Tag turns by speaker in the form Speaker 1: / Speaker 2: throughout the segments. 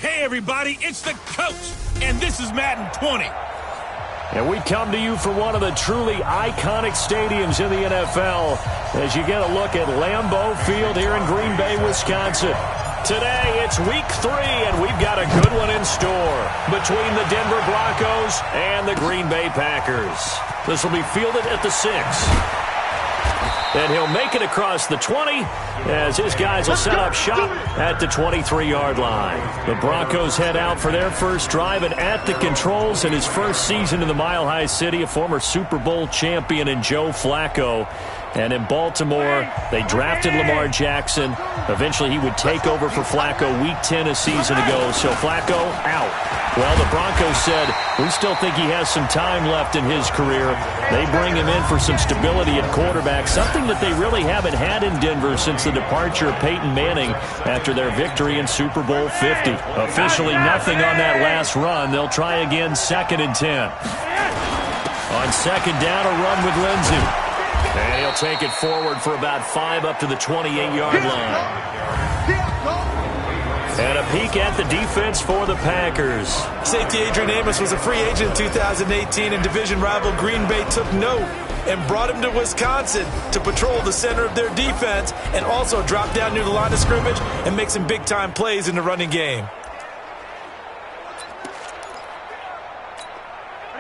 Speaker 1: Hey, everybody, it's the coach, and this is Madden 20.
Speaker 2: And we come to you from one of the truly iconic stadiums in the NFL as you get a look at Lambeau Field here in Green Bay, Wisconsin. Today, it's week 3, and we've got a good one in store between the Denver Broncos and the Green Bay Packers. This will be fielded at the 6. And he'll make it across the 20 as his guys will set up shop at the 23-yard line. The Broncos head out for their first drive, and at the controls in his first season in the Mile High City, a former Super Bowl champion in Joe Flacco. And in Baltimore, they drafted Lamar Jackson. Eventually, he would take over for Flacco week 10 a season ago. So Flacco out. Well, the Broncos said, we still think he has some time left in his career. They bring him in for some stability at quarterback, something that they really haven't had in Denver since the departure of Peyton Manning after their victory in Super Bowl 50. Officially nothing on that last run. They'll try again 2nd and 10. On 2nd down, a run with Lindsey. And he'll take it forward for about 5 up to the 28-yard line. And a peek at the defense for the Packers.
Speaker 3: Safety Adrian Amos was a free agent in 2018, and division rival Green Bay took note and brought him to Wisconsin to patrol the center of their defense and also drop down near the line of scrimmage and make some big-time plays in the running game.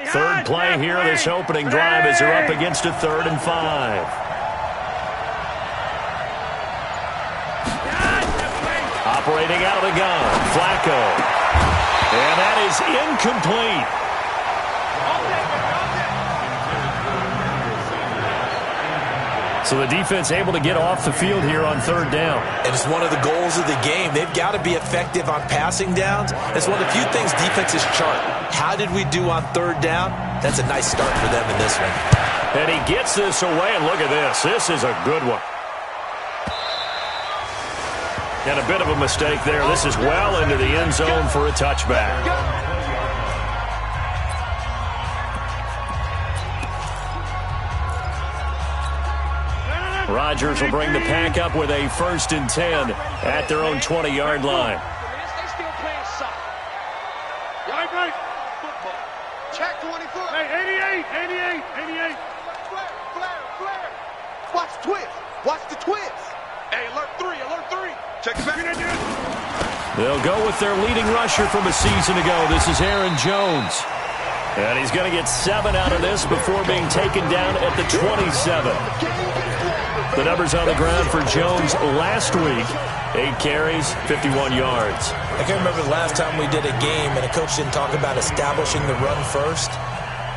Speaker 2: Third play here, this opening drive as they're up against a 3rd and 5. Operating out of the gun, Flacco. And that is incomplete. So the defense able to get off the field here on 3rd down.
Speaker 3: And it's one of the goals of the game. They've got to be effective on passing downs. It's one of the few things defenses chart. How did we do on 3rd down? That's a nice start for them in this one.
Speaker 2: And he gets this away, and look at this. This is a good one. And a bit of a mistake there. This is well into the end zone for a touchback. Rodgers will bring the pack up with a 1st and 10 at their own 20-yard line.
Speaker 4: They still playing soccer. Y'all right? Football. Check 24. Hey, 88. Flare. Watch the twist. Watch the twist. Hey, alert 3. Check it back.
Speaker 2: They'll go with their leading rusher from a season ago. This is Aaron Jones. And he's going to get 7 out of this before being taken down at the 27. The numbers on the ground for Jones last week. 8 carries, 51 yards.
Speaker 3: I can't remember the last time we did a game and a coach didn't talk about establishing the run first.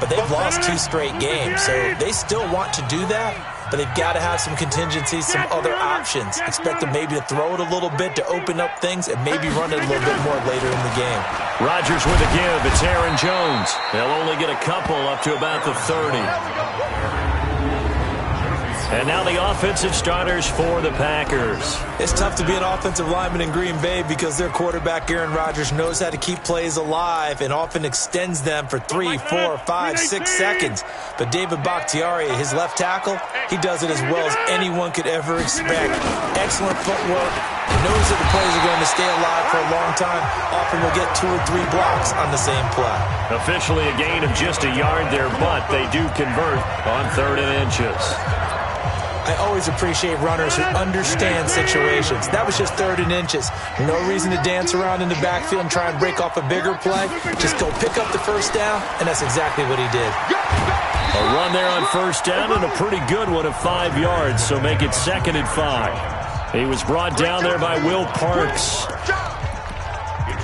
Speaker 3: But they've lost 2 straight games, so they still want to do that. But they've got to have some contingencies, some other options. Expect them maybe to throw it a little bit to open up things and maybe run it a little bit more later in the game.
Speaker 2: Rodgers with a give. It's Aaron Jones. They'll only get a couple up to about the 30. And now the offensive starters for the Packers.
Speaker 3: It's tough to be an offensive lineman in Green Bay because their quarterback, Aaron Rodgers, knows how to keep plays alive and often extends them for 3, 4, 5, 6 seconds. But David Bakhtiari, his left tackle, he does it as well as anyone could ever expect. Excellent footwork. Knows that the plays are going to stay alive for a long time. Often will get 2 or 3 blocks on the same play.
Speaker 2: Officially a gain of just a yard there, but they do convert on 3rd and inches.
Speaker 3: I always appreciate runners who understand situations. That was just 3rd and inches. No reason to dance around in the backfield and try and break off a bigger play. Just go pick up the 1st down, and that's exactly what he did.
Speaker 2: A run there on 1st down and a pretty good one of 5 yards, so make it 2nd and 5. He was brought down there by Will Parks.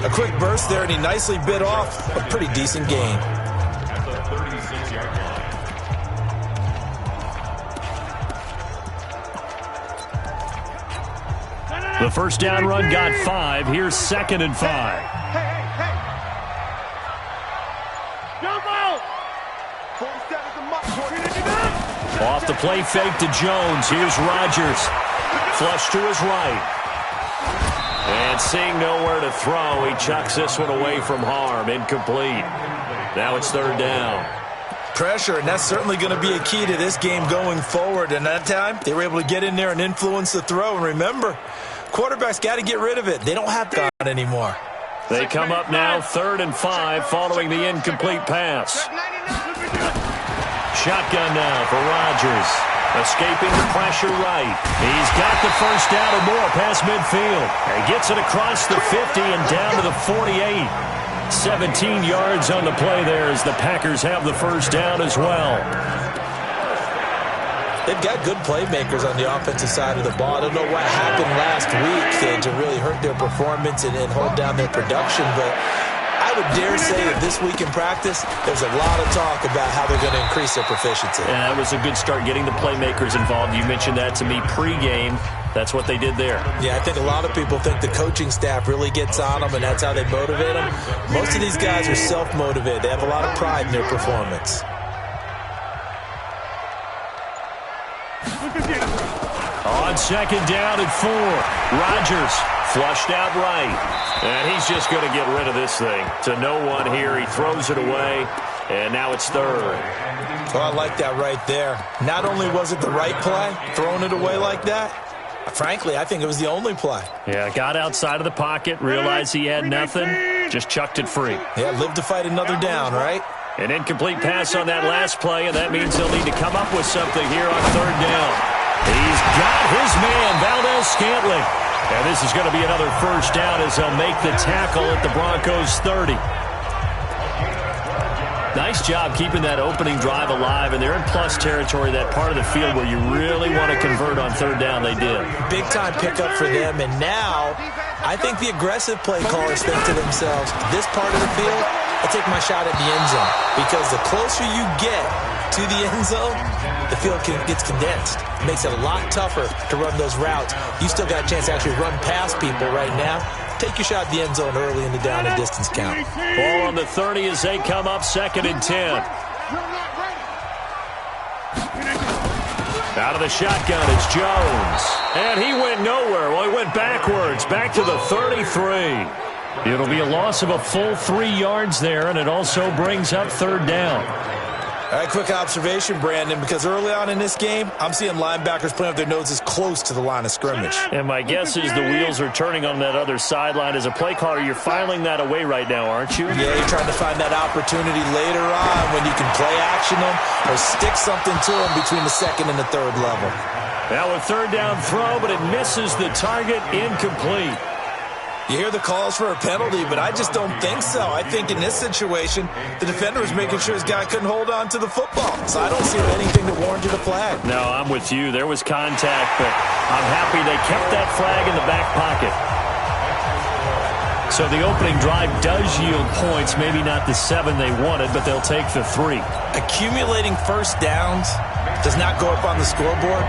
Speaker 3: A quick burst there, and he nicely bit off a pretty decent gain.
Speaker 2: The 1st down run got 5. Here's 2nd and 5. Off the play fake to Jones. Here's Rodgers. Flush to his right. And seeing nowhere to throw, he chucks this one away from harm. Incomplete. Now it's 3rd down.
Speaker 3: Pressure, and that's certainly going to be a key to this game going forward. And that time, they were able to get in there and influence the throw. And remember, quarterbacks got to get rid of it. They don't have that anymore.
Speaker 2: They come up now 3rd and 5 following the incomplete pass. Shotgun now for Rodgers. Escaping the pressure right. He's got the first down or more past midfield. He gets it across the 50 and down to the 48. 17 yards on the play there as the Packers have the first down as well.
Speaker 3: They've got good playmakers on the offensive side of the ball. I don't know what happened last week to really hurt their performance and hold down their production, but I would dare say that this week in practice, there's a lot of talk about how they're going to increase their proficiency.
Speaker 2: Yeah, that was a good start getting the playmakers involved. You mentioned that to me pregame. That's what they did there.
Speaker 3: Yeah, I think a lot of people think the coaching staff really gets on them, and that's how they motivate them. Most of these guys are self-motivated. They have a lot of pride in their performance.
Speaker 2: On 2nd down and 4, Rodgers flushed out right. And he's just going to get rid of this thing. To no one here. He throws it away, and now it's 3rd.
Speaker 3: Well, I like that right there. Not only was it the right play, throwing it away like that, frankly, I think it was the only play.
Speaker 2: Yeah, got outside of the pocket, realized he had nothing, just chucked it free.
Speaker 3: Yeah, live to fight another down, right?
Speaker 2: An incomplete pass on that last play, and that means they'll need to come up with something here on 3rd down. He's got his man, Valdez-Scantling. And this is going to be another first down as they'll make the tackle at the Broncos' 30. Nice job keeping that opening drive alive, and they're in plus territory, that part of the field where you really want to convert on 3rd down. They did.
Speaker 3: Big-time pickup for them, and now I think the aggressive play callers think to themselves, this part of the field, I take my shot at the end zone, because the closer you get to the end zone, the field gets condensed. It makes it a lot tougher to run those routes. You still got a chance to actually run past people right now. Take your shot at the end zone early in the down and distance count.
Speaker 2: Ball on the 30 as they come up 2nd and 10. Out of the shotgun, it's Jones. And he went nowhere. Well, he went backwards, back to the 33. It'll be a loss of a full 3 yards there, and it also brings up 3rd down.
Speaker 3: All right, quick observation, Brandon, because early on in this game, I'm seeing linebackers playing with their noses close to the line of scrimmage.
Speaker 2: And my guess is the wheels are turning on that other sideline. As a play caller, you're filing that away right now, aren't you?
Speaker 3: Yeah, you're trying to find that opportunity later on when you can play action them or stick something to them between the 2nd and the 3rd level.
Speaker 2: Now a 3rd down throw, but it misses the target, incomplete.
Speaker 3: You hear the calls for a penalty, but I just don't think so. I think in this situation, the defender was making sure his guy couldn't hold on to the football. So I don't see anything that warranted a flag.
Speaker 2: No, I'm with you. There was contact, but I'm happy they kept that flag in the back pocket. So the opening drive does yield points, maybe not the 7 they wanted, but they'll take the 3.
Speaker 3: Accumulating first downs does not go up on the scoreboard,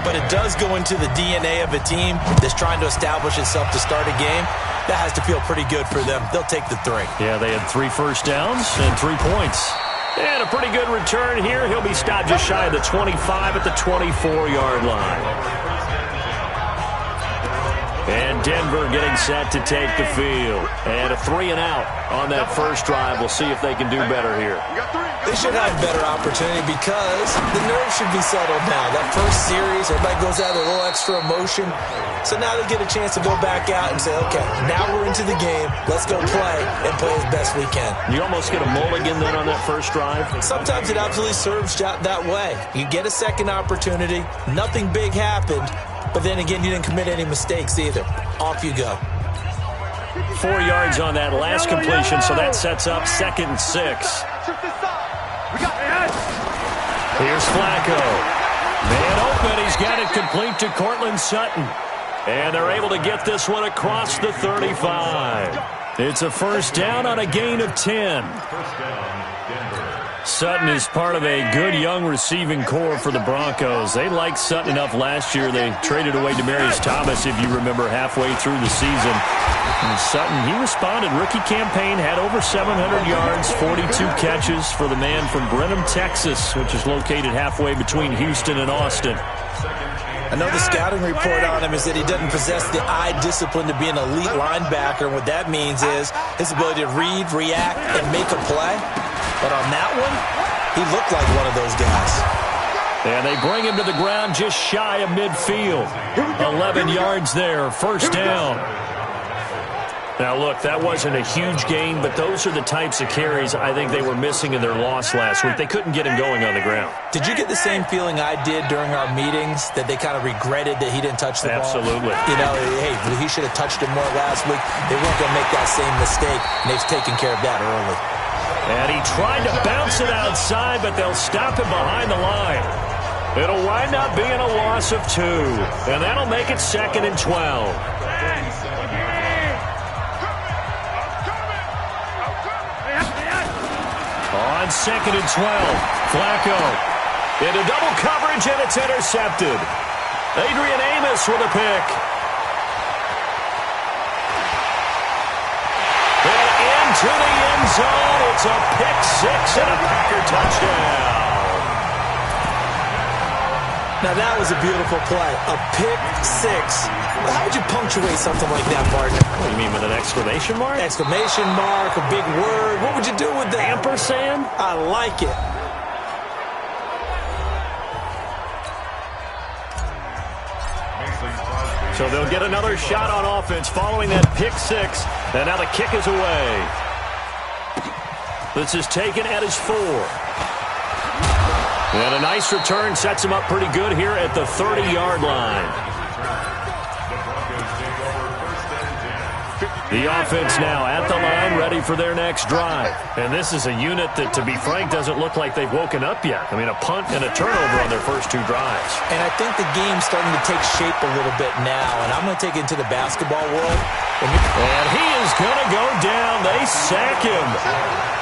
Speaker 3: but it does go into the DNA of a team that's trying to establish itself to start a game. That has to feel pretty good for them. They'll take the 3.
Speaker 2: Yeah, they had 3 first downs and 3 points. And a pretty good return here. He'll be stopped just shy of the 25 at the 24-yard line. And Denver getting set to take the field. And a 3 and out on that first drive. We'll see if they can do better here.
Speaker 3: They should have a better opportunity because the nerves should be settled now. That first series, everybody goes out with a little extra emotion. So now they get a chance to go back out and say, okay, now we're into the game. Let's go play and play as best we can.
Speaker 2: You almost get a mulligan then on that first drive?
Speaker 3: Sometimes it absolutely serves that way. You get a second opportunity. Nothing big happened. But then again, you didn't commit any mistakes either. Off you go.
Speaker 2: 4 yards on that last completion, so that sets up 2nd and 6. Here's Flacco. Man open, he's got it complete to Cortland Sutton. And they're able to get this one across the 35. It's a first down on a gain of 10. Sutton is part of a good young receiving core for the Broncos. They liked Sutton enough last year. They traded away Demaryius Thomas, if you remember, halfway through the season. And Sutton, he responded. Rookie campaign, had over 700 yards, 42 catches for the man from Brenham, Texas, which is located halfway between Houston and Austin.
Speaker 3: I know the scouting report on him is that he doesn't possess the eye discipline to be an elite linebacker. What that means is his ability to read, react, and make a play. But on that one, he looked like one of those guys.
Speaker 2: And they bring him to the ground just shy of midfield. 11 yards there, first down. Now, look, that wasn't a huge gain, but those are the types of carries I think they were missing in their loss last week. They couldn't get him going on the ground.
Speaker 3: Did you get the same feeling I did during our meetings, that they kind of regretted that he didn't touch the ball?
Speaker 2: Absolutely.
Speaker 3: You know, hey, he should have touched it more last week. They weren't going to make that same mistake, and they've taken care of that early.
Speaker 2: And he tried to bounce it outside, but they'll stop him behind the line. It'll wind up being a loss of 2, and that'll make it 2nd and 12. On 2nd and 12, Flacco into double coverage, and it's intercepted. Adrian Amos with a pick. And into the end zone. It's a pick 6 and a Packer touchdown.
Speaker 3: Now, that was a beautiful play. A pick 6. How would you punctuate something like that, partner?
Speaker 2: What do you mean, with an exclamation mark?
Speaker 3: Exclamation mark, a big word. What would you do with that?
Speaker 2: Ampersand?
Speaker 3: I like it.
Speaker 2: So they'll get another shot on offense following that pick 6. And now the kick is away. This is taken at his 4. And a nice return sets him up pretty good here at the 30-yard line. The offense now at the line, ready for their next drive. And this is a unit that, to be frank, doesn't look like they've woken up yet. I mean, a punt and a turnover on their first 2 drives.
Speaker 3: And I think the game's starting to take shape a little bit now. And I'm going to take it into the basketball world.
Speaker 2: And he is going to go down. They sack him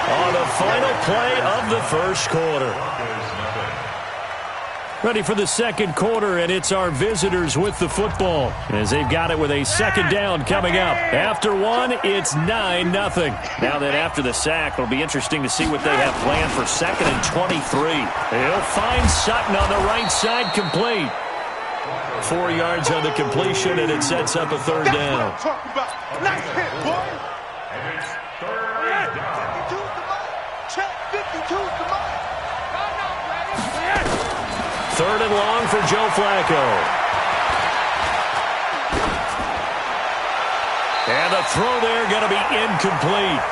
Speaker 2: on the final play of the first quarter. Ready for the second quarter, and it's our visitors with the football as they've got it with a second down coming up. After 1, it's 9-0. Now that after the sack, it'll be interesting to see what they have planned for 2nd and 23. He'll find Sutton on the right side, complete. 4 yards on the completion, and it sets up a 3rd down.
Speaker 4: Nice hit, boy. And it's 3rd down. 52's the money. Check 52's the money.
Speaker 2: 3rd and long for Joe Flacco. And the throw there going to be incomplete.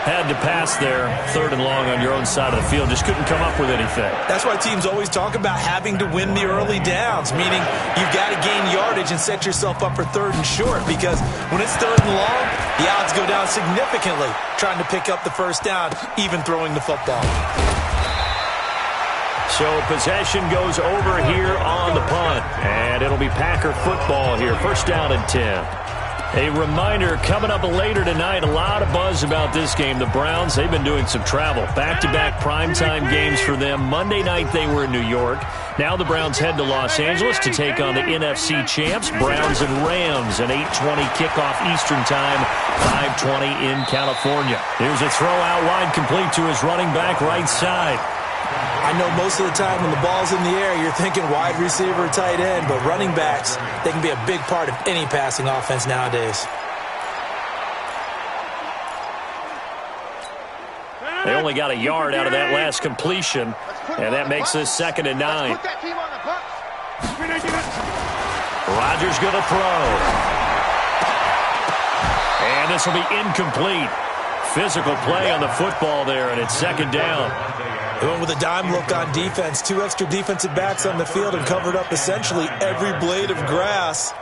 Speaker 2: Had to pass there. 3rd and long on your own side of the field. Just couldn't come up with anything.
Speaker 3: That's why teams always talk about having to win the early downs, meaning you've got to gain yardage and set yourself up for 3rd and short, because when it's 3rd and long, the odds go down significantly trying to pick up the first down, even throwing the football.
Speaker 2: So possession goes over here on the punt, and it'll be Packer football here. 1st down and 10. A reminder, coming up later tonight, a lot of buzz about this game. The Browns, they've been doing some travel. Back-to-back primetime games for them. Monday night they were in New York. Now the Browns head to Los Angeles to take on the NFC champs, Browns and Rams. An 8:20 kickoff Eastern time, 5:20 in California. Here's a throw out wide, complete to his running back right side.
Speaker 3: I know most of the time when the ball's in the air, you're thinking wide receiver, tight end, but running backs, they can be a big part of any passing offense nowadays.
Speaker 2: They only got a yard out of that last completion, and that makes this 2nd and 9. Rodgers going to throw. And this will be incomplete. Physical play on the football there, and it's 2nd down.
Speaker 3: They went with a dime look on defense. 2 extra defensive backs on the field and covered up essentially every blade of grass.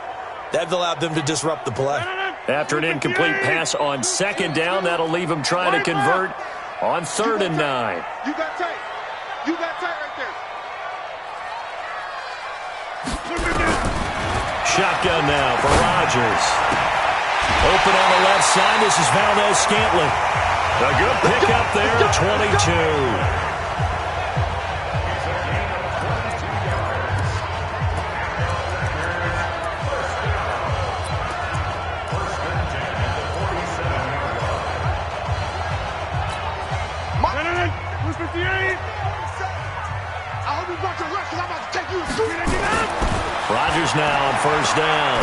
Speaker 3: That allowed them to disrupt the play.
Speaker 2: After an incomplete pass on 2nd down, that'll leave them trying to convert on 3rd and 9.
Speaker 4: You got tight. You got tight right there.
Speaker 2: Shotgun now for Rodgers. Open on the left side. This is Valdez-Scantling. A good pickup there at 22. Rodgers now on 1st down.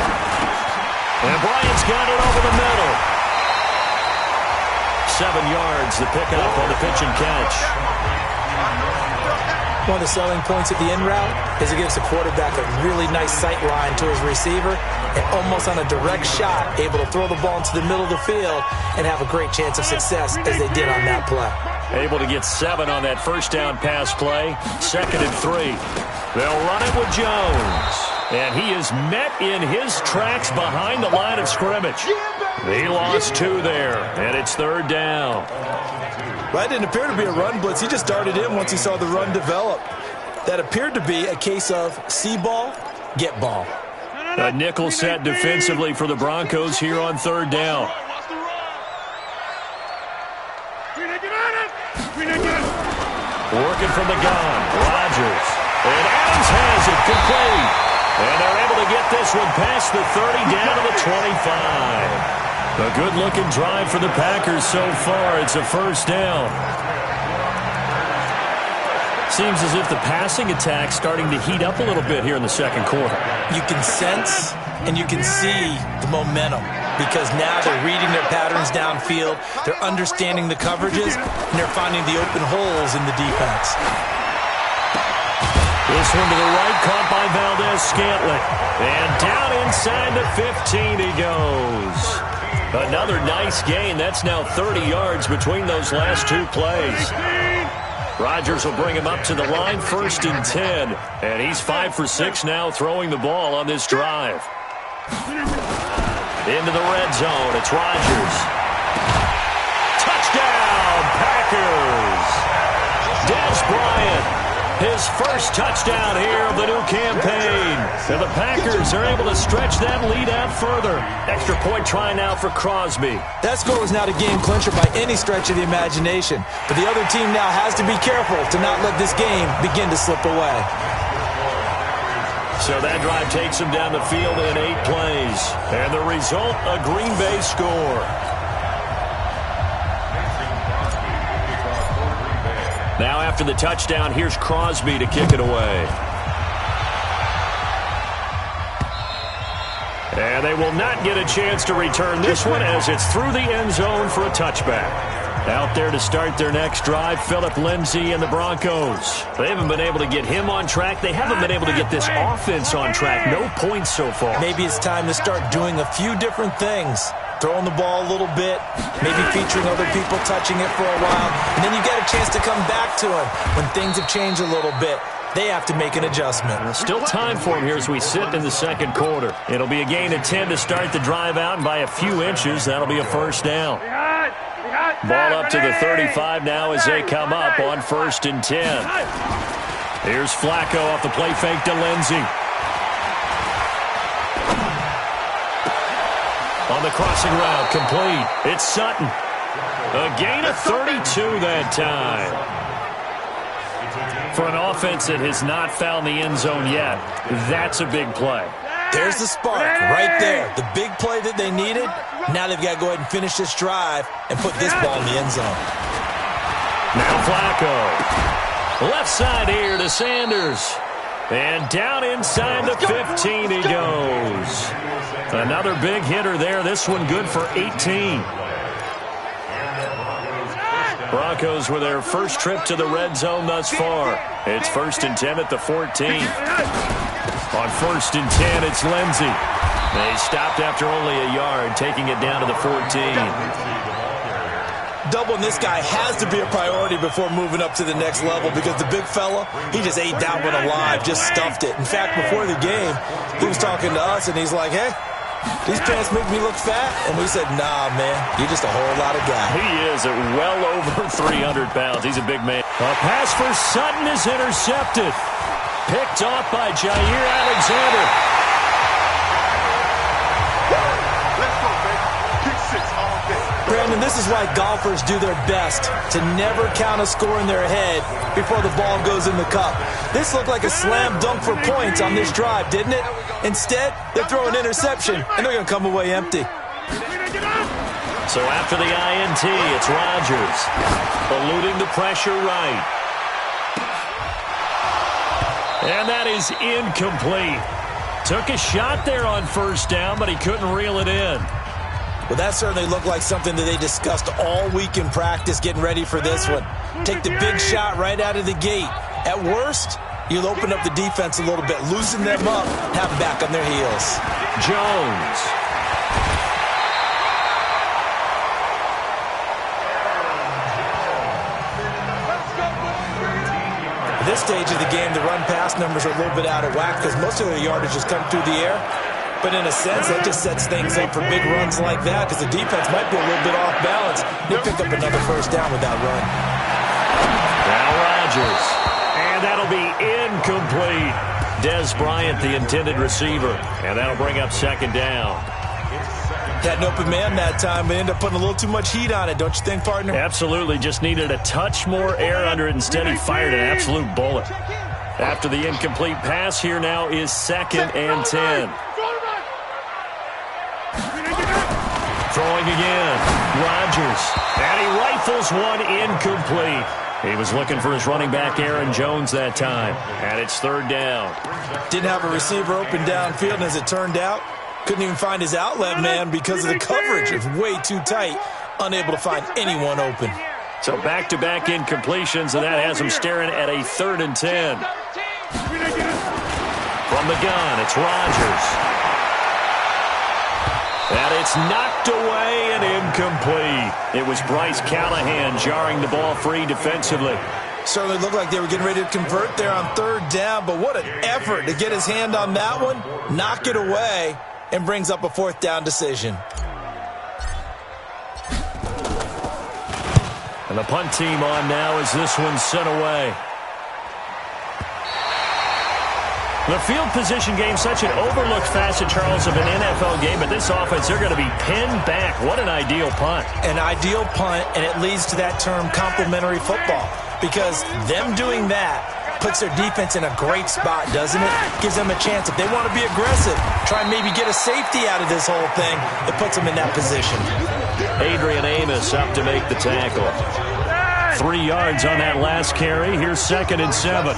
Speaker 2: And Bryant's got it over the middle. 7 yards, the pickup on the pitch and catch.
Speaker 3: One of the selling points of the in route is it gives the quarterback a really nice sight line to his receiver and almost on a direct shot able to throw the ball into the middle of the field and have a great chance of success as they did on that play.
Speaker 2: Able to get 7 on that first down pass play. 2nd and 3. They'll run it with Jones. And he is met in his tracks behind the line of scrimmage. He lost 2 there, and it's 3rd down.
Speaker 3: Well, it didn't appear to be a run blitz. He just darted in once he saw the run develop. That appeared to be a case of see ball, get ball.
Speaker 2: A nickel set defensively for the Broncos here on 3rd down. Working from the gun, Rodgers. And Adams has it complete. And they're able to get this one past the 30 down to the 25. A good-looking drive for the Packers so far. It's a 1st down. Seems as if the passing attack's starting to heat up a little bit here in the 2nd quarter.
Speaker 3: You can sense and you can see the momentum because now they're reading their patterns downfield, they're understanding the coverages, and they're finding the open holes in the defense.
Speaker 2: This one to the right, caught by Valdez-Scantling. And down inside the 15 he goes. Another nice gain. That's now 30 yards between those last 2 plays. Rodgers will bring him up to the line, 1st and 10. And he's 5 for 6 now throwing the ball on this drive. Into the red zone. It's Rodgers. Touchdown, Packers. Dez Bryant. His first touchdown here of the new campaign. And the Packers are able to stretch that lead out further. Extra point try now for Crosby.
Speaker 3: That score was not a game clincher by any stretch of the imagination. But the other team now has to be careful to not let this game begin to slip away.
Speaker 2: So that drive takes them down the field in 8 plays. And the result, a Green Bay score. Now after the touchdown, here's Crosby to kick it away. And they will not get a chance to return this one as it's through the end zone for a touchback. Out there to start their next drive, Phillip Lindsay and the Broncos. They haven't been able to get him on track. They haven't been able to get this offense on track. No points so far.
Speaker 3: Maybe it's time to start doing a few different things. Throwing the ball a little bit, maybe featuring other people touching it for a while, and then you get a chance to come back to him when things have changed a little bit. They have to make an adjustment.
Speaker 2: Still time for him here as we sit in the 2nd quarter. It'll be a gain of 10 to start the drive out, and by a few inches, that'll be a 1st down. Ball up to the 35 now as they come up on 1st and 10. Here's Flacco off the play fake to Lindsay. On the crossing route, complete. It's Sutton. A gain of 32 that time. For an offense that has not found the end zone yet, that's a big play.
Speaker 3: There's the spark right there. The big play that they needed. Now they've got to go ahead and finish this drive and put this ball in the end zone.
Speaker 2: Now Flacco. Left side here to Sanders. And down inside the 15 he goes. Another big hitter there. This one good for 18. Broncos with their first trip to the red zone thus far. It's 1st and 10 at the 14. On 1st and 10, it's Lindsay. They stopped after only a yard, taking it down to the 14.
Speaker 3: Doubling this guy has to be a priority before moving up to the next level because the big fella, he just ate that one alive, just stuffed it. In fact, before the game, he was talking to us, and he's like, hey, these pants make me look fat. And we said, nah, man, you're just a whole lot of guy.
Speaker 2: He is at well over 300 pounds. He's a big man. A pass for Sutton is intercepted. Picked off by Jair Alexander.
Speaker 4: Let's go, baby. Pick 6 all day.
Speaker 3: Brandon, this is why golfers do their best to never count a score in their head before the ball goes in the cup. This looked like a slam dunk for points on this drive, didn't it? Instead, they're throwing interception, and they're going to come away empty.
Speaker 2: So after the INT, it's Rodgers. Eluding the pressure right. And that is incomplete. Took a shot there on 1st down, but he couldn't reel it in.
Speaker 3: Well, that certainly looked like something that they discussed all week in practice getting ready for this one. Take the big shot right out of the gate. At worst, you'll open up the defense a little bit, loosen them up, have them back on their heels.
Speaker 2: Jones.
Speaker 3: At this stage of the game, the run-pass numbers are a little bit out of whack because most of their yardage has come through the air. But in a sense, that just sets things up for big runs like that because the defense might be a little bit off balance. They pick up another first down with that run.
Speaker 2: Now Rodgers. And that'll be incomplete. Des Bryant, the intended receiver. And that'll bring up second down.
Speaker 3: Had an open man that time, but ended up putting a little too much heat on it, don't you think, partner?
Speaker 2: Absolutely. Just needed a touch more air under it. Instead, he fired an absolute bullet. After the incomplete pass, here now is 2nd and 10. Throwing again. Rodgers. And he rifles one incomplete. He was looking for his running back, Aaron Jones, that time. And it's 3rd down.
Speaker 3: Didn't have a receiver open downfield, and as it turned out, couldn't even find his outlet man because of the coverage. It's way too tight. Unable to find anyone open.
Speaker 2: So back-to-back incompletions, and that has him staring at a 3rd and 10. From the gun, it's Rodgers. And it's knocked away and incomplete. It was Bryce Callahan jarring the ball free defensively.
Speaker 3: Certainly looked like they were getting ready to convert there on 3rd down, but what an effort to get his hand on that one, knock it away, and brings up a 4th down decision.
Speaker 2: And the punt team on now as this one's sent away. The field position game, such an overlooked facet, Charles, of an NFL game, but this offense, they're going to be pinned back. What an ideal punt.
Speaker 3: An ideal punt, and it leads to that term complementary football, because them doing that puts their defense in a great spot, doesn't it? Gives them a chance. If they want to be aggressive, try and maybe get a safety out of this whole thing, it puts them in that position.
Speaker 2: Adrian Amos up to make the tackle. 3 yards on that last carry. Here's 2nd and 7.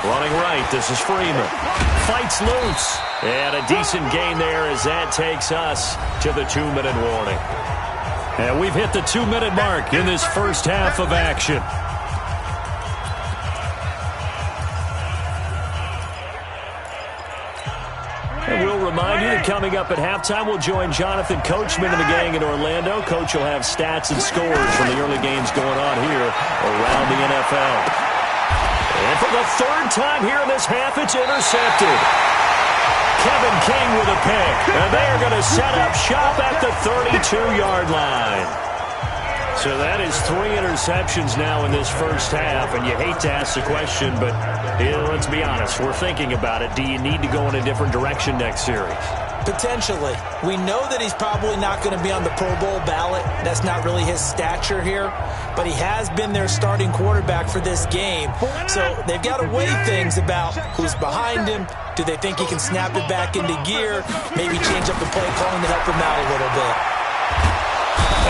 Speaker 2: Running right, this is Freeman. Fights loose. And a decent gain there as that takes us to the 2-minute warning. And we've hit the 2-minute mark in this first half of action. And we'll remind you that coming up at halftime, we'll join Jonathan Coachman and the gang in Orlando. Coach will have stats and scores from the early games going on here around the NFL. And for the 3rd time here in this half, it's intercepted. Kevin King with a pick. And they are going to set up shop at the 32-yard line. So that is 3 interceptions now in this first half. And you hate to ask the question, but let's be honest. We're thinking about it. Do you need to go in a different direction next series?
Speaker 3: Potentially. We know that he's probably not going to be on the Pro Bowl ballot. That's not really his stature here. But he has been their starting quarterback for this game. So they've got to weigh things about who's behind him. Do they think he can snap it back into gear? Maybe change up the play calling to help him out a little bit.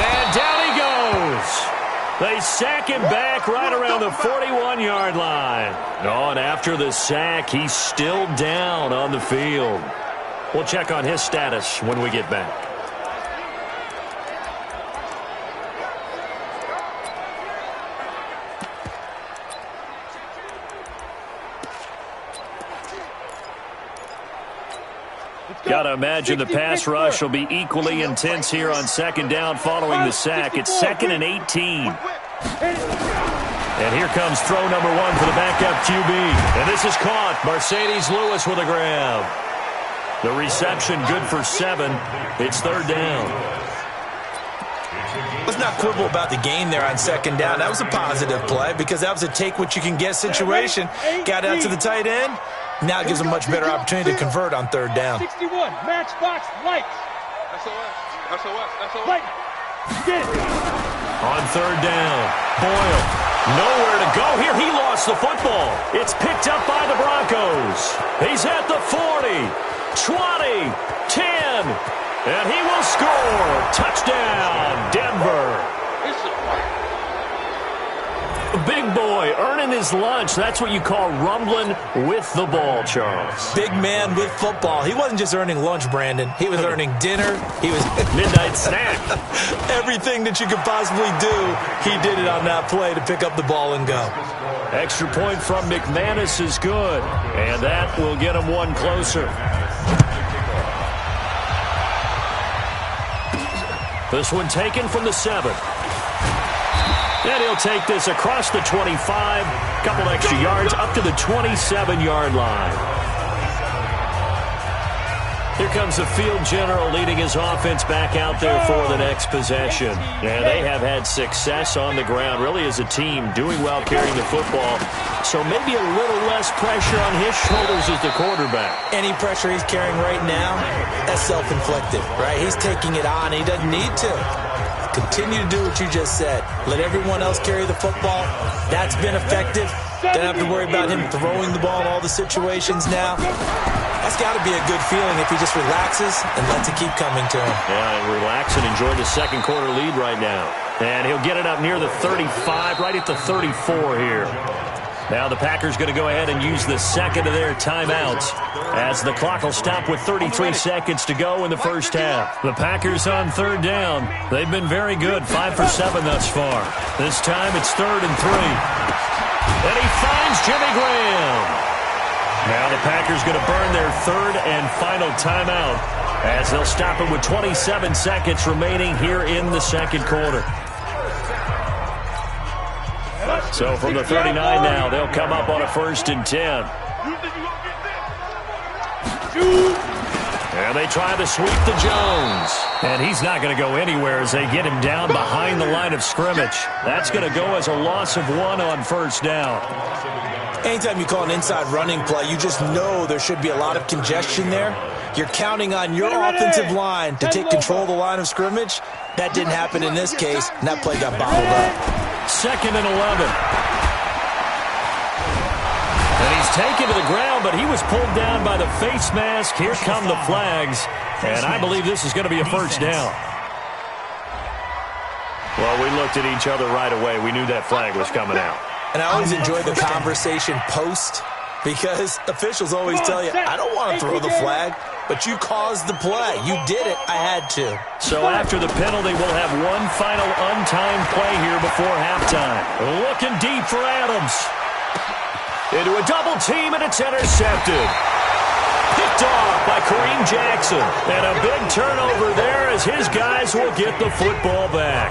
Speaker 2: And down he goes. They sack him back right around the 41-yard line. Oh, and after the sack, he's still down on the field. We'll check on his status when we get back. Got to imagine the pass rush will be equally intense here on 2nd down following the sack. It's 2nd and 18. And here comes throw number 1 for the backup QB. And this is caught. Mercedes Lewis with a grab. The reception good for 7. It's 3rd down.
Speaker 3: Let's not quibble about the gain there on 2nd down. That was a positive play because that was a take-what-you-can-get situation. Got out to the tight end. Now it gives them a much better opportunity to convert on 3rd down.
Speaker 4: 61, matchbox, lights. SOS. Light. Get it.
Speaker 2: On 3rd down, Boyle. Nowhere to go here. He lost the football. It's picked up by the Broncos. He's at the 40, 20, 10, and he will score. Touchdown, Denver. big boy earning his lunch. That's what you call rumbling with the ball, Charles.
Speaker 3: Big man with football. He wasn't just earning lunch, Brandon. He was earning dinner. He was
Speaker 2: midnight snack.
Speaker 3: Everything that you could possibly do, he did it on that play to pick up the ball and go.
Speaker 2: Extra point from McManus is good, and that will get him one closer. This one taken from the 7. And he'll take this across the 25, couple extra yards up to the 27-yard line. Here comes the field general leading his offense back out there for the next possession. And they have had success on the ground, really as a team, doing well carrying the football. So maybe a little less pressure on his shoulders as the quarterback.
Speaker 3: Any pressure he's carrying right now, that's self-inflicted, right? He's taking it on. He doesn't need to. Continue to do what you just said. Let everyone else carry the football. That's been effective. Don't have to worry about him throwing the ball in all the situations now. That's got to be a good feeling if he just relaxes and lets it keep coming to him.
Speaker 2: Yeah, and relax and enjoy the second quarter lead right now. And he'll get it up near the 35, right at the 34 here. Now the Packers going to go ahead and use the second of their timeouts as the clock will stop with 33 seconds to go in the first half. The Packers on third down. They've been very good, 5 for 7 thus far. This time it's 3rd and 3. And he finds Jimmy Graham. Now the Packers going to burn their third and final timeout as they'll stop it with 27 seconds remaining here in the second quarter. So from the 39 now, they'll come up on a 1st and 10. And they try to sweep to Jones. And he's not going to go anywhere as they get him down behind the line of scrimmage. That's going to go as a loss of 1 on 1st down.
Speaker 3: Anytime you call an inside running play, you just know there should be a lot of congestion there. You're counting on your offensive line to take control of the line of scrimmage. That didn't happen in this case, and that play got bottled up.
Speaker 2: 2nd and 11. And he's taken to the ground, but he was pulled down by the face mask. Here come the flags, and I believe this is going to be a 1st down. Well, we looked at each other right away. We knew that flag was coming out.
Speaker 3: And I always enjoy the conversation post because officials always tell you, I don't want to throw the flag, but you caused the play. You did it. I had to.
Speaker 2: So after the penalty, we'll have one final untimed play here before halftime. Looking deep for Adams. Into a double team, and it's intercepted. Picked off by Kareem Jackson. And a big turnover there as his guys will get the football back.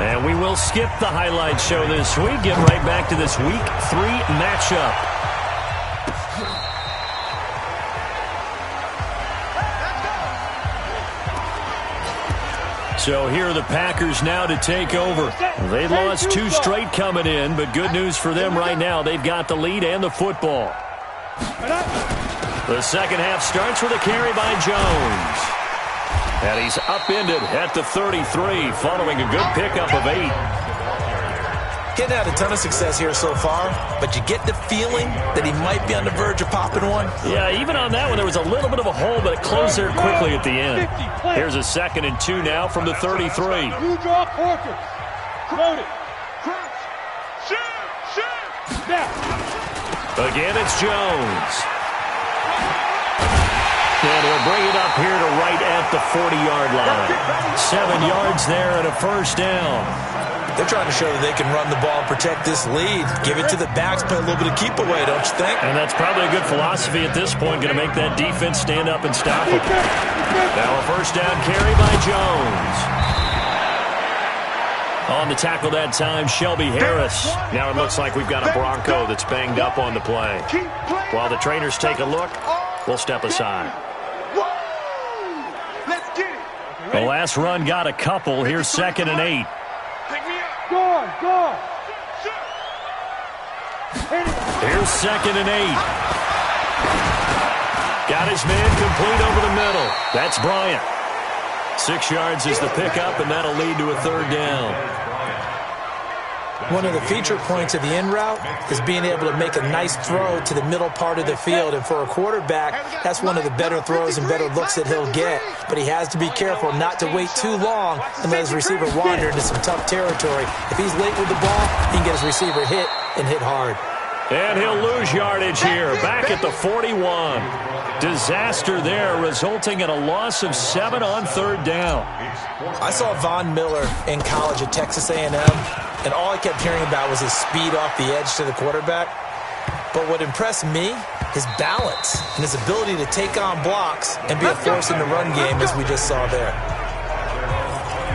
Speaker 2: And we will skip the highlight show this week. Get right back to this Week 3 matchup. So here are the Packers now to take over. They lost 2 straight coming in, but good news for them right now. They've got the lead and the football. The second half starts with a carry by Jones. And he's upended at the 33 following a good pickup of 8.
Speaker 3: Getting had a ton of success here so far, but you get the feeling that he might be on the verge of popping one.
Speaker 2: Yeah, even on that one, there was a little bit of a hole, but it closed there quickly at the end. Here's a 2nd and 2 now from the 33.
Speaker 4: You draw Porter. Load it. Crouch. Shoot. Now.
Speaker 2: Again, it's Jones. And he'll bring it up here to right at the 40-yard line. 7 yards there and a 1st down.
Speaker 3: They're trying to show that they can run the ball and protect this lead. Give it to the backs, play a little bit of keep away, don't you think?
Speaker 2: And that's probably a good philosophy at this point, going to make that defense stand up and stop them. Now a 1st down carry by Jones. On the tackle that time, Shelby Harris. Now it looks like we've got a Bronco that's banged up on the play. While the trainers take a look, we'll step aside. The last run got a couple. Here's 2nd and 8.
Speaker 4: Go.
Speaker 2: Here's 2nd and 8. Got his man complete over the middle. That's Bryant. 6 yards is the pickup, and that'll lead to a 3rd down.
Speaker 3: One of the feature points of the in route is being able to make a nice throw to the middle part of the field. And for a quarterback, that's one of the better throws and better looks that he'll get. But he has to be careful not to wait too long and let his receiver wander into some tough territory. If he's late with the ball, he can get his receiver hit and hit hard.
Speaker 2: And he'll lose yardage here, back at the 41. Disaster there, resulting in a loss of 7 on third down.
Speaker 3: I saw Von Miller in college at Texas A&M, and all I kept hearing about was his speed off the edge to the quarterback. But what impressed me, his balance and his ability to take on blocks and be a force in the run game, as we just saw there.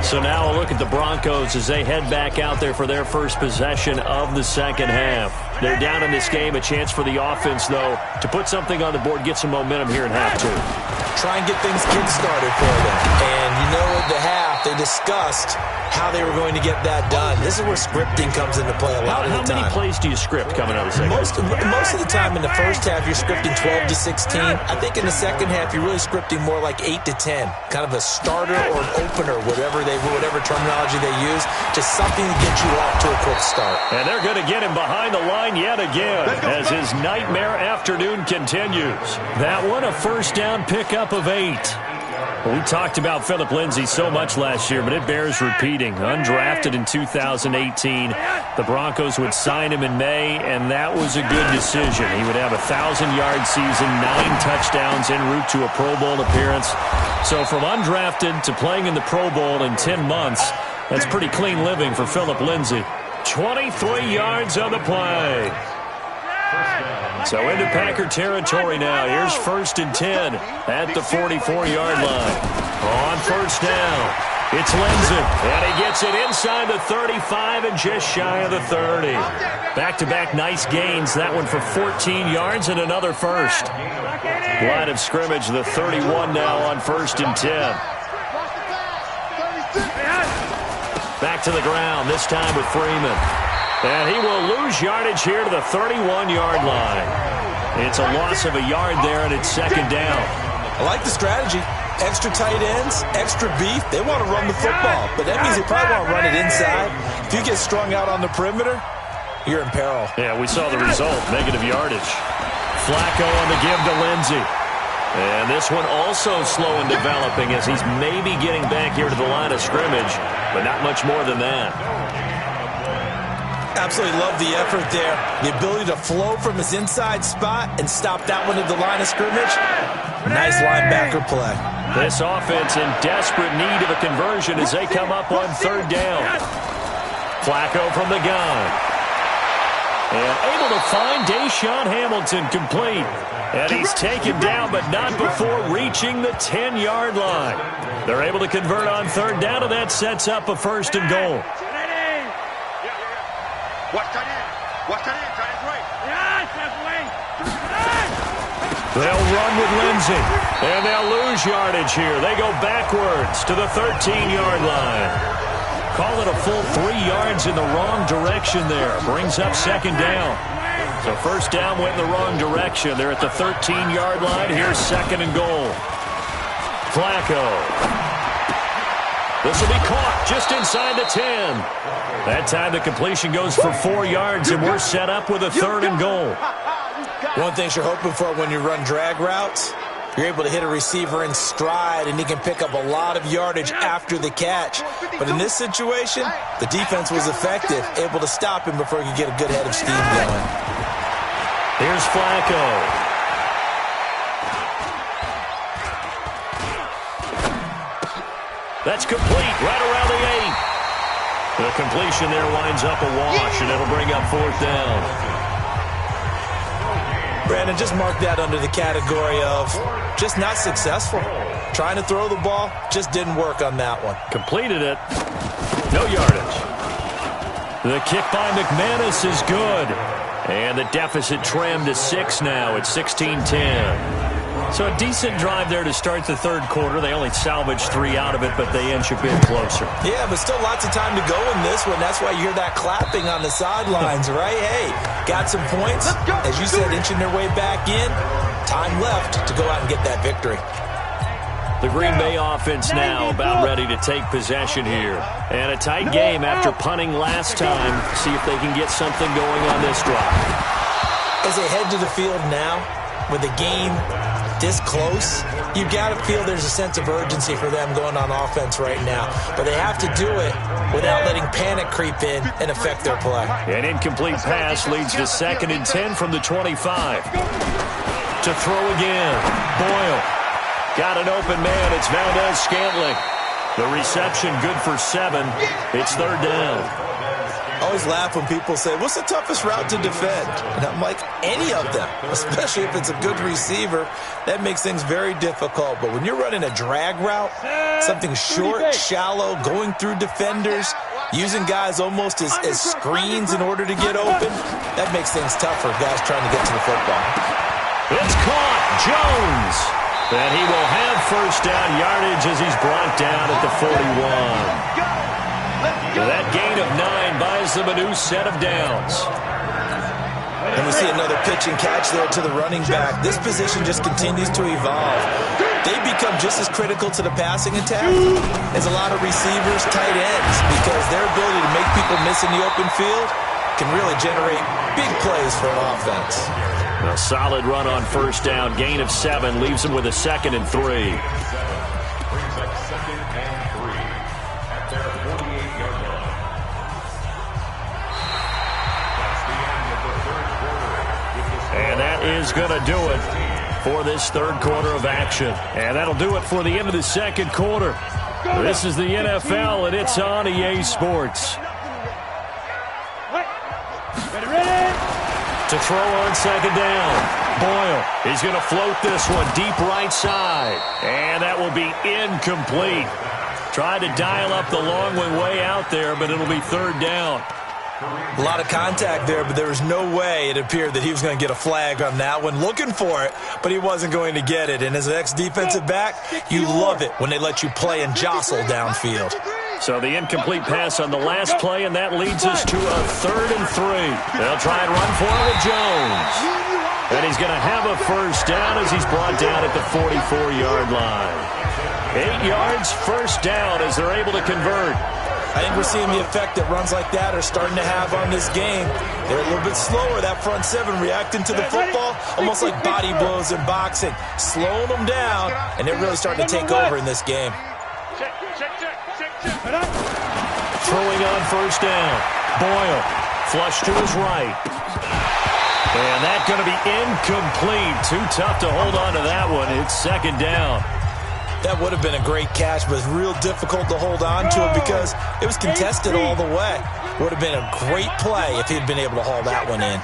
Speaker 2: So now a look at the Broncos as they head back out there for their first possession of the second half. They're down in this game. A chance for the offense, though, to put something on the board, get some momentum here in half two.
Speaker 3: Try and get things kick-started for them. And you know at the half, they discussed how they were going to get that done. This is where scripting comes into play a lot of the time.
Speaker 2: How many plays do you script coming out of the second half?
Speaker 3: Most of the time in the first half, you're scripting 12 to 16. I think in the second half, you're really scripting more like 8 to 10. Kind of a starter or an opener, whatever terminology they use. Just something to get you off to a quick start.
Speaker 2: And they're going to get him behind the line yet again as his nightmare afternoon continues. That one, a first down pickup of 8. Well, we talked about Phillip Lindsay so much last year, but it bears repeating. Undrafted in 2018, the Broncos would sign him in May, and that was a good decision. He would have a 1,000-yard season, 9 touchdowns en route to a Pro Bowl appearance. So from undrafted to playing in the Pro Bowl in 10 months, that's pretty clean living for Phillip Lindsay. 23 yards on the play. So into Packer territory now. Here's 1st and 10 at the 44-yard line. On first down, it's Lindsay, and he gets it inside the 35 and just shy of the 30. Back-to-back nice gains. That one for 14 yards and another first. Line of scrimmage, the 31 now on 1st and 10. Back to the ground, this time with Freeman. And he will lose yardage here to the 31-yard line. It's a loss of a yard there, and it's second down.
Speaker 3: I like the strategy. Extra tight ends, extra beef. They want to run the football, but that means they probably want to run it inside. If you get strung out on the perimeter, you're in peril.
Speaker 2: Yeah, we saw the result, negative yardage. Flacco on the give to Lindsay. And this one also slow in developing as he's maybe getting back here to the line of scrimmage, but not much more than that.
Speaker 3: Absolutely love the effort there. The ability to flow from his inside spot and stop that one at the line of scrimmage. Nice linebacker play.
Speaker 2: This offense in desperate need of a conversion as they come up on third down. Flacco from the gun. And able to find Deshaun Hamilton complete. And he's taken down, but not before reaching the 10-yard line. They're able to convert on third down, and that sets up a 1st and goal.
Speaker 4: Watch that in right.
Speaker 2: They'll run with Lindsay, and they'll lose yardage here. They go backwards to the 13-yard line. Call it a full 3 yards in the wrong direction there. Brings up second down. So first down went in the wrong direction. They're at the 13-yard line. Here's 2nd and goal. Flacco. This will be caught just inside the 10. That time the completion goes for 4 yards, and we're set up with a 3rd and goal.
Speaker 3: One thing you're hoping for when you run drag routes, you're able to hit a receiver in stride, and he can pick up a lot of yardage after the catch. But in this situation, the defense was effective, able to stop him before he could get a good head of steam going.
Speaker 2: Here's Flacco. That's complete right around the 8. The completion there winds up a wash, and it'll bring up 4th down.
Speaker 3: Brandon, just mark that under the category of just not successful. Trying to throw the ball, just didn't work on that one.
Speaker 2: Completed it. No yardage. The kick by McManus is good. And the deficit trimmed to 6 now at 16-10. So a decent drive there to start the third quarter. They only salvaged 3 out of it, but they inch a bit closer.
Speaker 3: Yeah, but still lots of time to go in this one. That's why you hear that clapping on the sidelines, right? Hey, got some points. As you said, inching their way back in. Time left to go out and get that victory.
Speaker 2: The Green Bay offense now about ready to take possession here. And a tight game after punting last time. See if they can get something going on this drive.
Speaker 3: As they head to the field now, with the game this close, you've got to feel there's a sense of urgency for them going on offense right now. But they have to do it without letting panic creep in and affect their play.
Speaker 2: An incomplete pass leads to 2nd and 10 from the 25. To throw again. Boyle. Got an open man. It's Valdez-Scantling. The reception good for 7. It's 3rd down.
Speaker 3: I always laugh when people say, what's the toughest route to defend? And I'm like, any of them, especially if it's a good receiver. That makes things very difficult. But when you're running a drag route, something short, shallow, going through defenders, using guys almost as screens in order to get open, that makes things tough for guys trying to get to the football.
Speaker 2: It's caught. Jones. And he will have 1st down yardage as he's brought down at the 41. That gain of 9 buys them a new set of downs.
Speaker 3: And we see another pitch and catch there to the running back. This position just continues to evolve. They become just as critical to the passing attack as a lot of receivers, tight ends, because their ability to make people miss in the open field can really generate big plays for an offense.
Speaker 2: A solid run on 1st down. Gain of 7 leaves them with a 2nd and 3. And that is going to do it for this 3rd quarter of action. And that'll do it for the end of the 2nd quarter. This is the NFL, and it's on EA Sports. To throw on 2nd down. Boyle, he's going to float this one deep right side. And that will be incomplete. Tried to dial up the long way out there, but it'll be 3rd down.
Speaker 3: A lot of contact there, but there was no way it appeared that he was going to get a flag on that one. Looking for it, but he wasn't going to get it. And as an ex-defensive back, you love it when they let you play and jostle downfield.
Speaker 2: So the incomplete pass on the last play, and that leads us to a 3rd and 3. They'll try and run for it with Jones. And he's going to have a 1st down as he's brought down at the 44-yard line. 8 yards, 1st down as they're able to convert.
Speaker 3: I think we're seeing the effect that runs like that are starting to have on this game. They're a little bit slower, that front 7, reacting to the football, almost like body blows in boxing, slowing them down, and they're really starting to take over in this game.
Speaker 2: Throwing on 1st down. Boyle, flush to his right. And that's going to be incomplete. Too tough to hold on to that one. It's 2nd down.
Speaker 3: That would have been a great catch, but it's real difficult to hold on to it because it was contested all the way. Would have been a great play if he'd been able to haul that one in.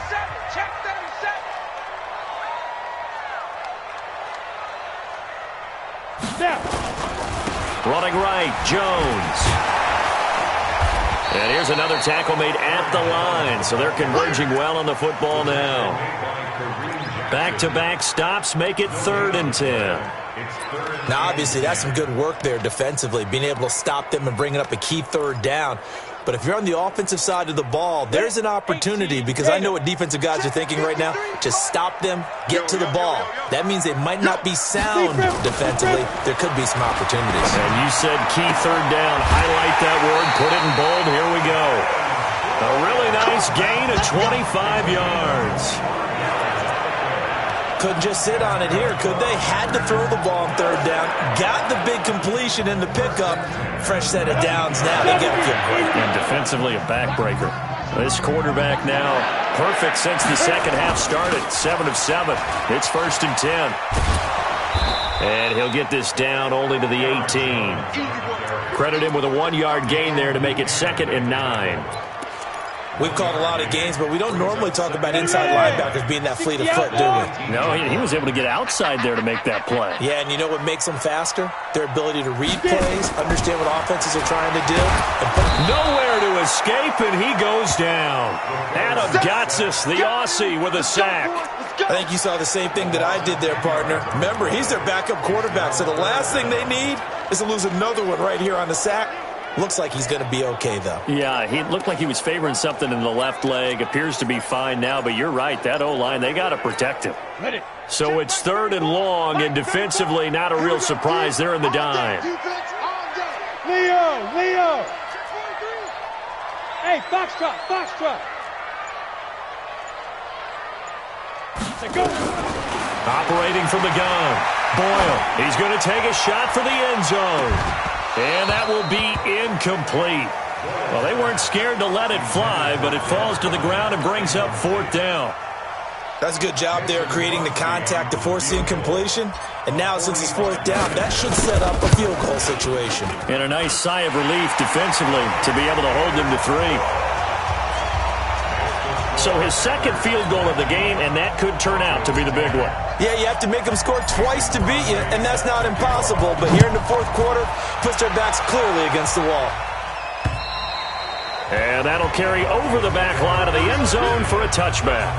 Speaker 2: Running right, Jones. And here's another tackle made at the line, so they're converging well on the football now. Back-to-back stops make it 3rd and 10.
Speaker 3: Now, obviously, that's some good work there defensively, being able to stop them and bringing up a key 3rd down. But if you're on the offensive side of the ball, there's an opportunity, because I know what defensive guys are thinking right now, to stop them, get to the ball. That means they might not be sound defensively. There could be some opportunities.
Speaker 2: And you said key 3rd down. Highlight that word. Put it in bold. Here we go. A really nice gain of 25 yards.
Speaker 3: Couldn't just sit on it here, could they? Had to throw the ball on 3rd down. Got the big completion in the pickup. Fresh set of downs now. They got to feel great.
Speaker 2: And defensively, a backbreaker. This quarterback now perfect since the 2nd half started. 7 of 7. It's 1st and 10. And he'll get this down only to the 18. Credit him with a 1-yard gain there to make it 2nd and 9.
Speaker 3: We've called a lot of games, but we don't normally talk about inside linebackers being that fleet of foot, do we?
Speaker 2: No, he was able to get outside there to make that play.
Speaker 3: Yeah, and you know what makes them faster? Their ability to read plays, understand what offenses are trying to do.
Speaker 2: Nowhere to escape, and he goes down. Adam Gotsis, the Aussie, with a sack.
Speaker 3: I think you saw the same thing that I did there, partner. Remember, he's their backup quarterback, so the last thing they need is to lose another one right here on the sack. Looks like he's going to be okay, though.
Speaker 2: Yeah, he looked like he was favoring something in the left leg. Appears to be fine now, but you're right. That O-line, they got to protect him. So it's 3rd and long, and defensively, not a real surprise. They're in the dime.
Speaker 5: Leo! Hey, Foxtrot! Go.
Speaker 2: Operating from the gun. Boyle, he's going to take a shot for the end zone. And that will be incomplete. Well, they weren't scared to let it fly, but it falls to the ground and brings up 4th down.
Speaker 3: That's a good job there creating the contact to force the incompletion. And now, since it's 4th down, that should set up a field goal situation.
Speaker 2: And a nice sigh of relief defensively to be able to hold them to 3. So his 2nd field goal of the game, and that could turn out to be the big one.
Speaker 3: Yeah, you have to make them score twice to beat you, and that's not impossible. But here in the 4th quarter, puts their backs clearly against the wall.
Speaker 2: And that'll carry over the back line of the end zone for a touchback.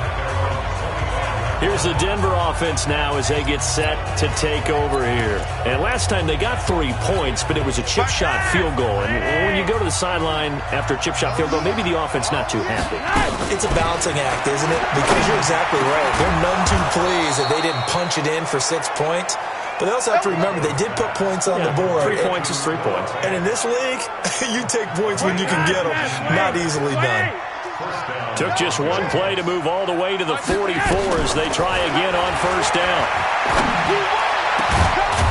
Speaker 2: Here's the Denver offense now as they get set to take over here. And last time they got 3 points, but it was a chip shot field goal. And when you go to the sideline after a chip shot field goal, maybe the offense not too happy.
Speaker 3: It's a balancing act, isn't it? Because you're exactly right. They're none too pleased that they didn't punch it in for 6 points. But they also have to remember they did put points on the board.
Speaker 2: 3 points is 3 points.
Speaker 3: And in this league, you take points when you can get them. Not easily done.
Speaker 2: Took just one play to move all the way to the 44 as they try again on 1st down.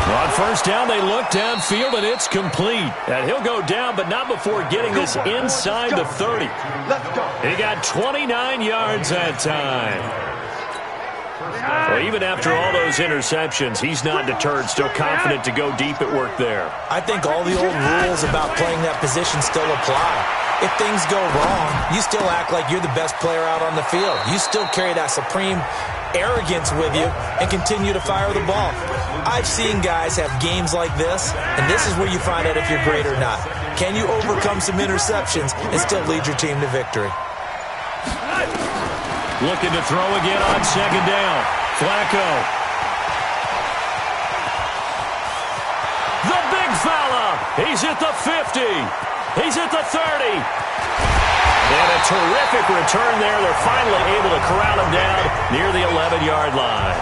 Speaker 2: On 1st down, they look downfield, and it's complete. And he'll go down, but not before getting this inside the 30. He got 29 yards that time. Well, even after all those interceptions, he's not deterred, still confident to go deep at work there.
Speaker 3: I think all the old rules about playing that position still apply. If things go wrong, you still act like you're the best player out on the field. You still carry that supreme arrogance with you and continue to fire the ball. I've seen guys have games like this, and this is where you find out if you're great or not. Can you overcome some interceptions and still lead your team to victory?
Speaker 2: Looking to throw again on 2nd down. Flacco. The big fella. He's at the 50. He's at the 30. And a terrific return there. They're finally able to corral him down near the 11-yard line.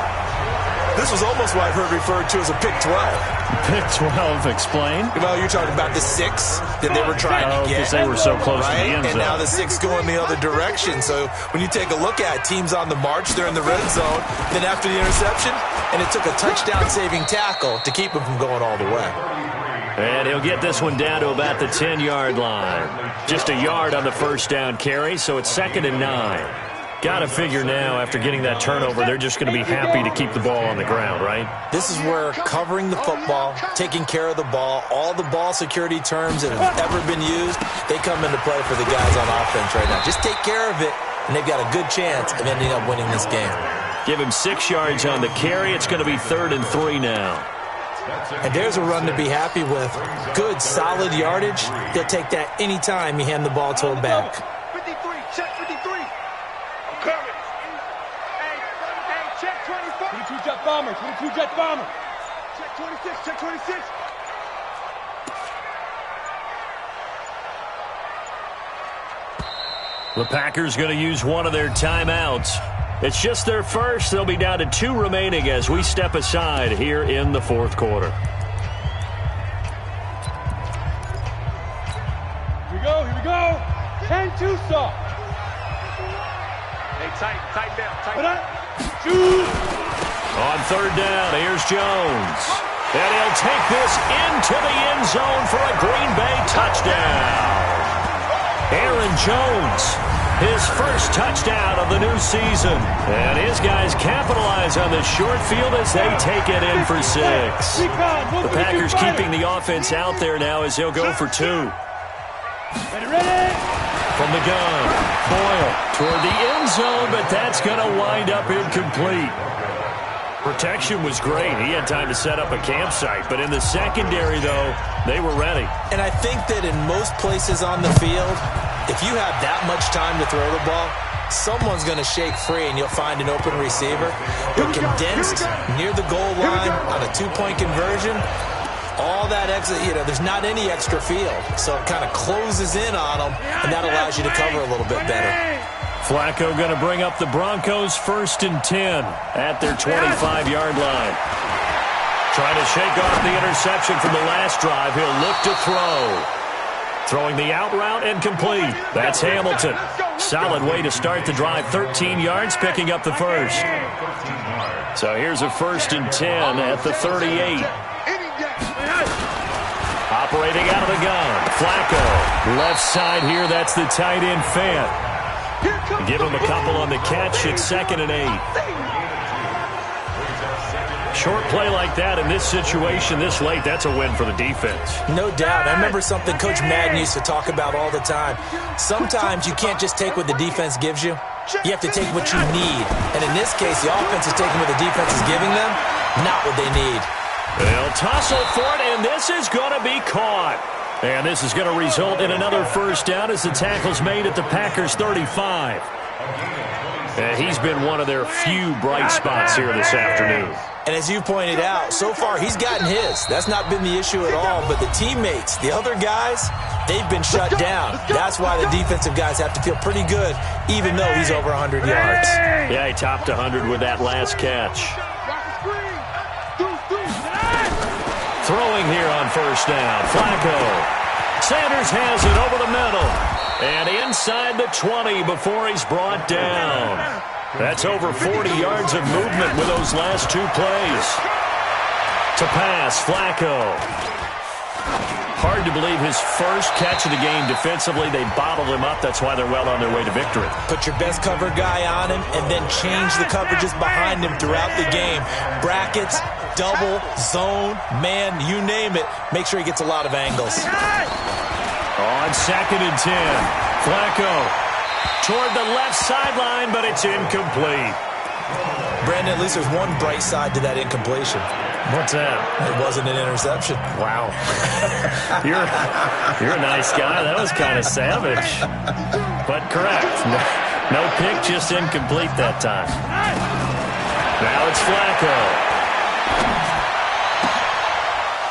Speaker 3: This was almost what I've heard referred to as a pick 12.
Speaker 2: Pick 12, explain?
Speaker 3: Well, you're talking about the 6 that they were trying to get.
Speaker 2: Because they were so close
Speaker 3: right?
Speaker 2: to the end zone.
Speaker 3: And now the 6 going the other direction. So when you take a look at teams on the march, they're in the red zone. Then after the interception, and it took a touchdown-saving tackle to keep them from going all the way.
Speaker 2: And he'll get this one down to about the 10-yard line. Just a yard on the 1st down carry, so it's 2nd and 9. Got to figure now, after getting that turnover, they're just going to be happy to keep the ball on the ground, right?
Speaker 3: This is where covering the football, taking care of the ball, all the ball security terms that have ever been used, they come into play for the guys on offense right now. Just take care of it, and they've got a good chance of ending up winning this game.
Speaker 2: Give him 6 yards on the carry. It's going to be 3rd and 3 now.
Speaker 3: And there's a run to be happy with. Good, solid yardage. He'll take that any time you hand the ball to him back.
Speaker 4: 53, check 53. I'm coming. Hey, check 24.
Speaker 5: 22 jet bomber, 22 jet bomber.
Speaker 4: Check 26, check 26.
Speaker 2: The Packers going to use one of their timeouts. It's just their first. They'll be down to 2 remaining as we step aside here in the 4th quarter.
Speaker 5: Here we go. 10-2 soft.
Speaker 4: Hey, tight down.
Speaker 5: Put up. Shoot.
Speaker 2: On 3rd down, here's Jones. And he'll take this into the end zone for a Green Bay touchdown. Aaron Jones, his first touchdown of the new season. And his guys capitalize on the short field as they take it in for 6. The Packers keeping the offense out there now as they'll go for 2.
Speaker 5: Ready.
Speaker 2: From the gun, Boyle toward the end zone, but that's going to wind up incomplete. Protection was great. He had time to set up a campsite, but in the secondary, though, they were ready.
Speaker 3: And I think that in most places on the field, if you have that much time to throw the ball, someone's going to shake free and you'll find an open receiver. But condensed near the goal line on a 2-point conversion, All that extra, there's not any extra field. So it kind of closes in on them, and that allows you to cover a little bit better.
Speaker 2: Flacco going to bring up the Broncos 1st and 10 at their 25-yard line. Trying to shake off the interception from the last drive. He'll look to throw. Throwing the out route and complete. That's Hamilton. Solid way to start the drive. 13 yards, picking up the first. So here's a 1st and 10 at the 38. Operating out of the gun. Flacco. Left side here, that's the tight end Fant. Give him a couple on the catch. It's 2nd and 8. Short play like that in this situation this late, that's a win for the defense.
Speaker 3: No doubt. I remember something Coach Madden used to talk about all the time. Sometimes you can't just take what the defense gives you. You have to take what you need. And in this case, the offense is taking what the defense is giving them, not what they need.
Speaker 2: They'll tussle for it, and this is going to be caught. And this is going to result in another first down as the tackle's made at the Packers' 35. And he's been one of their few bright spots here this afternoon.
Speaker 3: And as you pointed out, so far he's gotten his. That's not been the issue at all. But the teammates, the other guys, they've been shut down. That's why the defensive guys have to feel pretty good, even though he's over 100 yards.
Speaker 2: Yeah, he topped 100 with that last catch. Throwing here on first down. Flacco. Sanders has it over the middle. And inside the 20 before he's brought down. That's over 40 yards of movement with those last two plays. To pass, Flacco. Hard to believe his first catch of the game defensively. They bottled him up. That's why they're well on their way to victory.
Speaker 3: Put your best cover guy on him and then change the coverages behind him throughout the game. Brackets, double, zone, man, you name it. Make sure he gets a lot of angles.
Speaker 2: On 2nd and 10, Flacco toward the left sideline, but it's incomplete.
Speaker 3: Brandon, at least there's one bright side to that incompletion.
Speaker 2: What's that?
Speaker 3: It wasn't an interception.
Speaker 2: Wow. You're a nice guy. That was kind of savage. But correct. No pick, just incomplete that time. Now it's Flacco.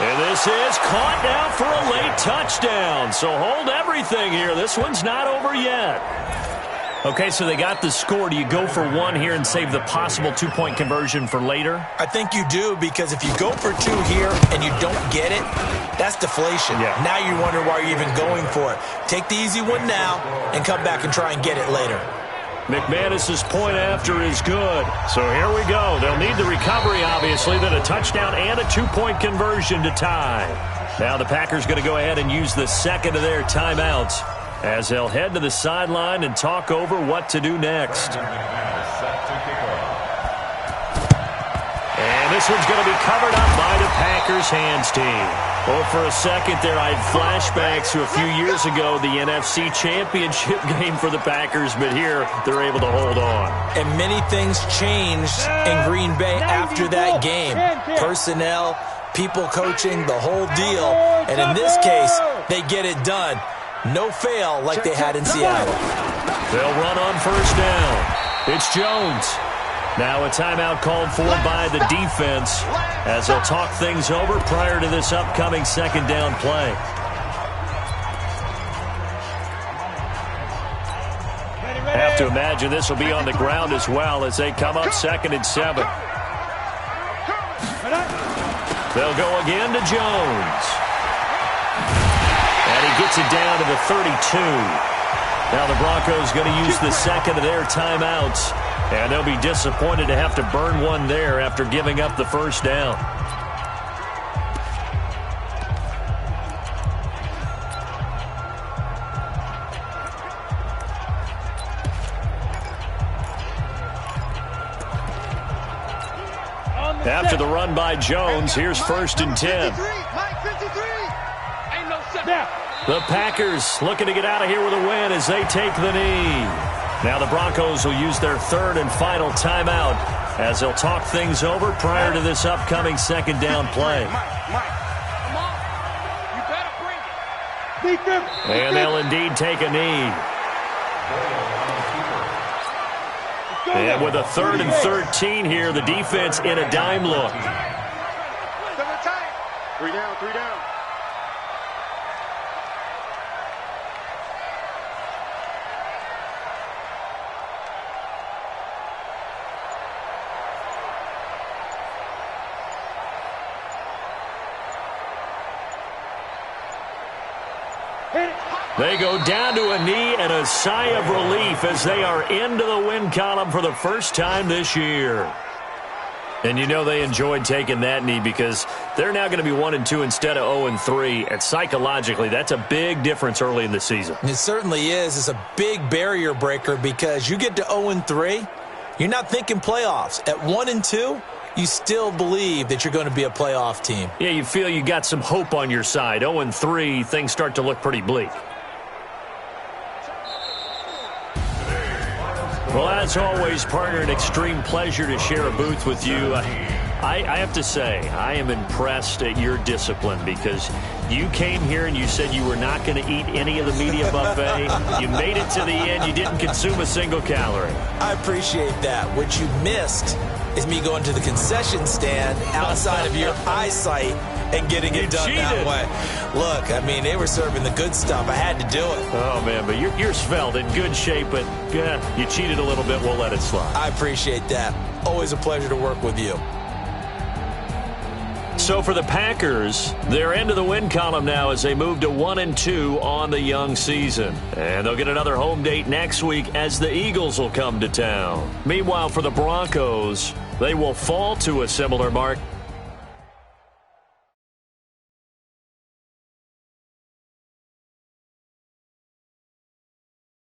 Speaker 2: And this is caught now for a late touchdown. So hold everything here. This one's not over yet. Okay, so they got the score. Do you go for one here and save the possible two-point conversion for later?
Speaker 3: I think you do, because if you go for two here and you don't get it, that's deflation.
Speaker 2: Yeah.
Speaker 3: Now you wonder why you're even going for it. Take the easy one now and come back and try and get it later.
Speaker 2: McManus's point after is good. So here we go. They'll need the recovery, obviously, then a touchdown and a two-point conversion to tie. Now the Packers going to go ahead and use the second of their timeouts as they'll head to the sideline and talk over what to do next. And this one's going to be covered up by the Packers hands team. Well, for a second there, I had flashbacks to a few years ago, the NFC Championship game for the Packers, but here they're able to hold on.
Speaker 3: And many things changed in Green Bay after that game. Personnel, people coaching, the whole deal. And in this case, they get it done. No fail like they had in Seattle.
Speaker 2: They'll run on first down. It's Jones. Now a timeout called for by the defense as they'll talk things over prior to this upcoming second down play. Have to imagine this will be on the ground as well as they come up 2nd and 7. They'll go again to Jones. And he gets it down to the 32. Now the Broncos going to use the second of their timeouts. And they'll be disappointed to have to burn one there after giving up the first down. After the run by Jones, here's 1st and 10. The Packers looking to get out of here with a win as they take the knee. Now the Broncos will use their third and final timeout as they'll talk things over prior to this upcoming second down play. And they'll indeed take a knee. And with a 3rd and 13 here, the defense in a dime look.
Speaker 5: Three down, 3 down.
Speaker 2: They go down to a knee and a sigh of relief as they are into the win column for the first time this year. And you know they enjoyed taking that knee because they're now going to be 1-2 instead of 0-3. And psychologically, that's a big difference early in the season.
Speaker 3: It certainly is. It's a big barrier breaker because you get to 0-3, you're not thinking playoffs. At 1-2, you still believe that you're going to be a playoff team.
Speaker 2: Yeah, you feel you got some hope on your side. 0-3, things start to look pretty bleak. Well, as always, partner, an extreme pleasure to share a booth with you. I have to say, I am impressed at your discipline because you came here and you said you were not going to eat any of the media buffet. You made it to the end. You didn't consume a single calorie.
Speaker 3: I appreciate that. What you missed is me going to the concession stand outside of your eyesight and getting it done that way. Look, I mean, they were serving the good stuff. I had to do it.
Speaker 2: Oh, man, but you're svelte, in good shape, but you cheated a little bit. We'll let it slide.
Speaker 3: I appreciate that. Always a pleasure to work with you.
Speaker 2: So for the Packers, they're into the win column now as they move to 1-2 on the young season. And they'll get another home date next week as the Eagles will come to town. Meanwhile, for the Broncos, they will fall to a similar mark